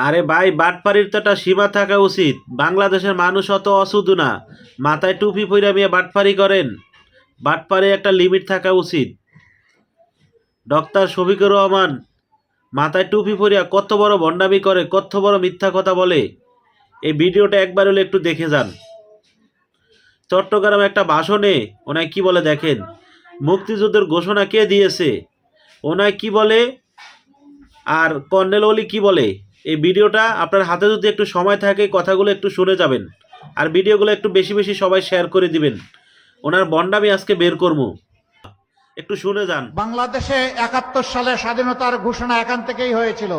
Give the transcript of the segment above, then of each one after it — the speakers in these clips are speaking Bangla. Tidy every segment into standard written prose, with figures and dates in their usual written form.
আরে ভাই, বাটপাড়ির তো একটা সীমা থাকা উচিত। বাংলাদেশের মানুষ অত অসুদু না। মাথায় টুপি পইরা মিয়া বাটপাড়ি করেন। বাটপাড়ি একটা লিমিট থাকা উচিত। ডক্টর শফিকুর রহমান মাথায় টুপি পরিয়া কত বড় ভণ্ডামি করে, কত বড় মিথ্যা কথা বলে। এই ভিডিওটা একবার হলে একটু দেখে যান। চট্টগ্রামে একটা ভাষণে ওনায় কি বলে দেখেন। মুক্তিযুদ্ধের ঘোষণা কে দিয়েছে, ওনায় কি বলে, আর কর্নেল অলি কি বলে। এই ভিডিওটা আপনার হাতে যদি একটু সময় থাকে কথাগুলো একটু শুনে যাবেন, আর ভিডিওগুলো একটু বেশি বেশি সবাই শেয়ার করে দিবেন। ওনার বন্ডামি আজকে বের করবো, একটু শুনে যান। বাংলাদেশে ৭১ সালে স্বাধীনতার ঘোষণা এখান থেকেই হয়েছিল।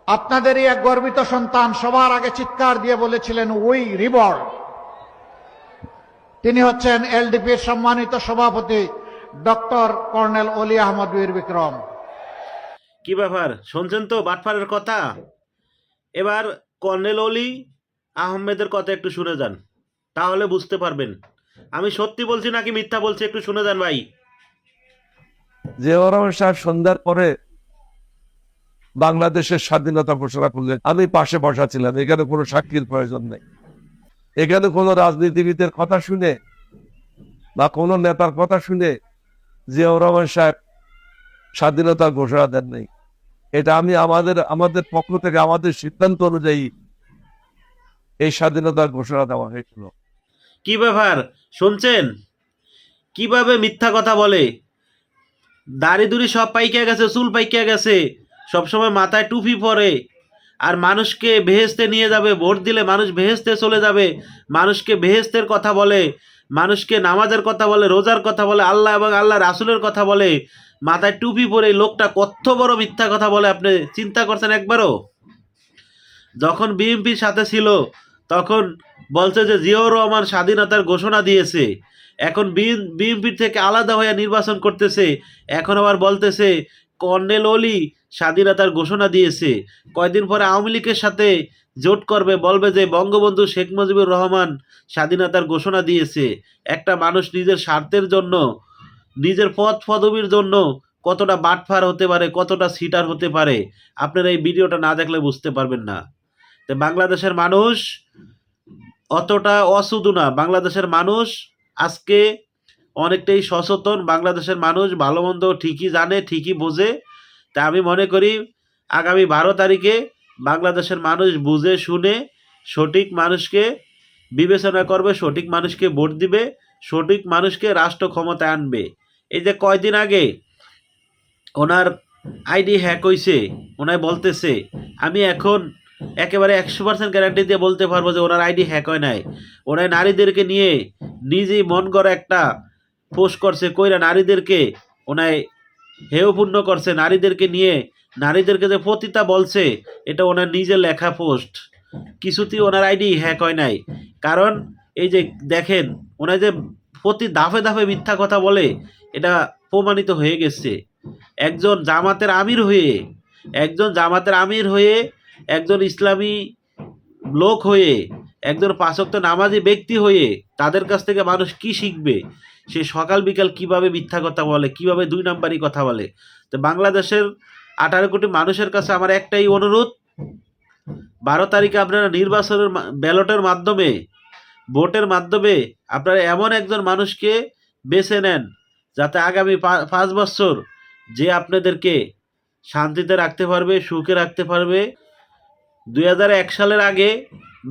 আপনাদেরই এক গর্বিত সন্তান সবার আগে চিৎকার দিয়ে বলেছিলেন উই রিবর্ন। তিনি হচ্ছেন এলডিপির সম্মানিত সভাপতি ডক্টর কর্নেল অলি আহমদ বীর বিক্রম। কি ব্যাপার, শুনছেন তো বাটপাড়ের কথা? এবার কর্নেল অলি আহমেদের কথা একটু শুনে যান, তাহলে বুঝতে পারবেন আমি সত্যি বলছি নাকি মিথ্যা বলছি। একটু শুনে যান ভাই। জিয়াউর রহমান সাহেব সন্ধ্যার পরে বাংলাদেশের স্বাধীনতা ঘোষণা করলেন, আমি পাশে বসা ছিলাম। এখানে কোনো সাক্ষীর প্রয়োজন নেই। এখানে কোনো রাজনীতিবিদের কথা শুনে বা কোনো নেতার কথা শুনে জিয়াউর রহমান সাহেব স্বাধীনতার ঘোষণা দেন নাই। এটা আমি আমাদের পক্ষ থেকে আমাদের সিদ্ধান্ত অনুযায়ী এই স্বাধীনতার ঘোষণা দেওয়া হয়েছিল। কি ব্যাপার, শুনছেন কিভাবে মিথ্যা কথা বলে? দাড়ি দুড়ি সব পাইকা গেছে, চুল পাইকা গেছে, সবসময় মাথায় টুপি পরে, আর মানুষকে বেহেস্তে নিয়ে যাবে, ভোট দিলে মানুষ বেহেস্তে চলে যাবে, মানুষকে বেহেস্তের কথা বলে, মানুষকে নামাজের কথা বলে, রোজার কথা বলে, আল্লাহ এবং আল্লাহ রাসুলের কথা বলে, মাথায় টুপি পরে এই লোকটা কত বড় মিথ্যা কথা বলে আপনি চিন্তা করছেন একবারও? যখন বিএনপির সাথে ছিল তখন বলছে যে জিয়াউর রহমান স্বাধীনতার ঘোষণা দিয়েছে, এখন বিএনপির থেকে আলাদা হয়ে নির্বাচন করতেছে, এখন আবার বলতেছে কর্নেল অলি স্বাধীনতার ঘোষণা দিয়েছে। কয়দিন পরে আওয়ামী লীগের সাথে জোট করবে, বলবে যে বঙ্গবন্ধু শেখ মুজিবুর রহমান স্বাধীনতার ঘোষণা দিয়েছে। একটা মানুষ নিজের স্বার্থের জন্য, নিজের পদ পদবীর জন্য কতটা বাটফার হতে পারে, কতটা সিটার হতে পারে, আপনারা এই ভিডিওটা না দেখলে বুঝতে পারবেন না। তো বাংলাদেশের মানুষ অতটা অসুদু না। বাংলাদেশের মানুষ আজকে অনেকটাই সচেতন। বাংলাদেশের মানুষ ভালো মন্দ ঠিকই জানে, ঠিকই বোঝে। তা আমি মনে করি আগামী 12 তারিখে বাংলাদেশের মানুষ বুঝে শুনে সঠিক মানুষকে বিবেচনা করবে, সঠিক মানুষকে ভোট দিবে, সঠিক মানুষকে রাষ্ট্র ক্ষমতায় আনবে। এই যে কয়দিন আগে ওনার আইডি হ্যাক হয়েছে, ওনায় বলতেছে, আমি এখন একেবারে 100% গ্যারান্টি দিয়ে বলতে পারবো যে ওনার আইডি হ্যাক হয় নাই। ওনায় নারীদেরকে নিয়ে নিজেই মন গড়া একটা পোস্ট করছে, কইরা নারীদেরকে ওনায় হেয়পূর্ণ করছে, নারীদেরকে নিয়ে নারীদেরকে যে পতিতা বলছে, এটা ওনার নিজের লেখা পোস্ট। কিছুতেই ওনার আইডি হ্যাক হয় নাই। কারণ এই যে দেখেন, ওনার যে প্রতি ধাপে ধাপে মিথ্যা কথা বলে, এটা প্রমাণিত হয়ে গেছে। একজন জামাতের আমির হয়ে, একজন জামাতের আমির হয়ে, একজন ইসলামী লোক হয়ে, একজন পাঁচ ওয়াক্ত নামাজি ব্যক্তি হয়ে তাদের কাছ থেকে মানুষ কি শিখবে? সে সকাল বিকাল কিভাবে মিথ্যা কথা বলে, কিভাবে 2 নাম্বারি কথা বলে। তো বাংলাদেশের 18 কোটি মানুষের কাছে আমার একটাই অনুরোধ, 12 তারিখে আপনারা নির্বাচনের ব্যালটের মাধ্যমে, ভোটের মাধ্যমে আপনারা এমন একজন মানুষকে বেছে নেন যাতে আগামী 5 বছর যে আপনাদেরকে শান্তিতে রাখতে পারবে, সুখে রাখতে পারবে। 2001 সালের আগে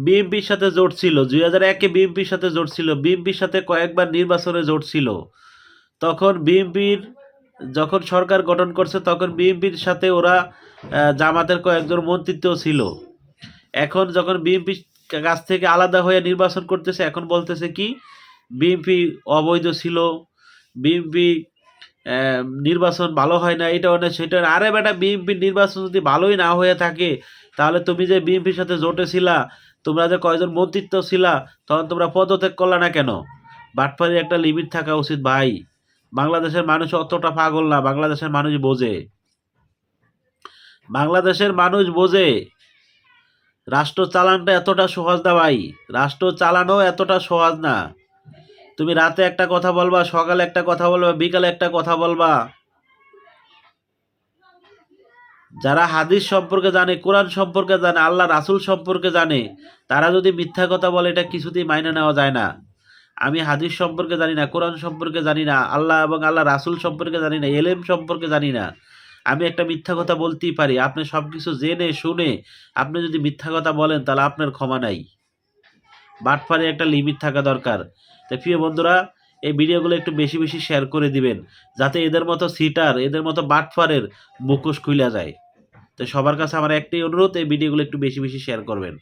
বিএনপির সাথে জোট ছিল, 2001-এ বিএনপির সাথে জোট ছিল, বিএনপির সাথে কয়েকবার নির্বাচনে জোট ছিল। তখন বিএনপির যখন সরকার গঠন করছে তখন বিএনপির সাথে ওরা জামাতের কয়েকজন মন্ত্রিত্ব ছিল। এখন যখন বিএনপি কাছ থেকে আলাদা হয়ে নির্বাচন করতেছে, এখন বলতেছে কি বিএনপি অবৈধ ছিল, বিএনপি নির্বাচন ভালো হয় না, এটা অনেক সেটা। আরে বেটা, বিএনপির নির্বাচন যদি ভালোই না হয়ে থাকে, তাহলে তুমি যে বিএনপির সাথে জোটে ছিলা, তোমরা যে কয়জন মন্ত্রিত্ব ছিলা, তখন তোমরা পদত্যাগ করলা না কেন? বাটপাড়ির একটা লিমিট থাকা উচিত ভাই। বাংলাদেশের মানুষ অতটা পাগল না, বাংলাদেশের মানুষ বোঝে, বাংলাদেশের মানুষ বোঝে। রাষ্ট্র চালানটা এতটা সহজ না ভাই, রাষ্ট্র চালানো এতটা সহজ না। তুমি রাতে একটা কথা বলবা, সকালে একটা কথা বলবা, বিকালে একটা কথা বলবা। যারা হাদিস সম্পর্কে জানে, কোরআন সম্পর্কে জানে, আল্লাহ রাসূল সম্পর্কে জানে, তারা যদি মিথ্যা কথা বলে এটা কিছুতেই মাইনে নেওয়া যায় না। আমি হাদিস সম্পর্কে জানি না, কোরআন সম্পর্কে জানি না, আল্লাহ এবং আল্লাহ রাসূল সম্পর্কে জানি না, এলেম সম্পর্কে জানি না, আমি একটা মিথ্যা কথা বলতেই পারি। আপনি সবকিছু জেনে শুনে আপনি যদি মিথ্যা কথা বলেন তাহলে আপনার ক্ষমা নাই। বাটপারে একটা লিমিট থাকা দরকার। তাই প্রিয় বন্ধুরা, এই ভিডিওগুলো একটু বেশি বেশি শেয়ার করে দিবেন, যাতে এদের মতো সিটার, এদের মতো বাটপারের মুখোশ খুলে যায়। তো সবার কাছে আমার একটাই অনুরোধ, এই ভিডিওগুলো একটু বেশি বেশি শেয়ার করবেন।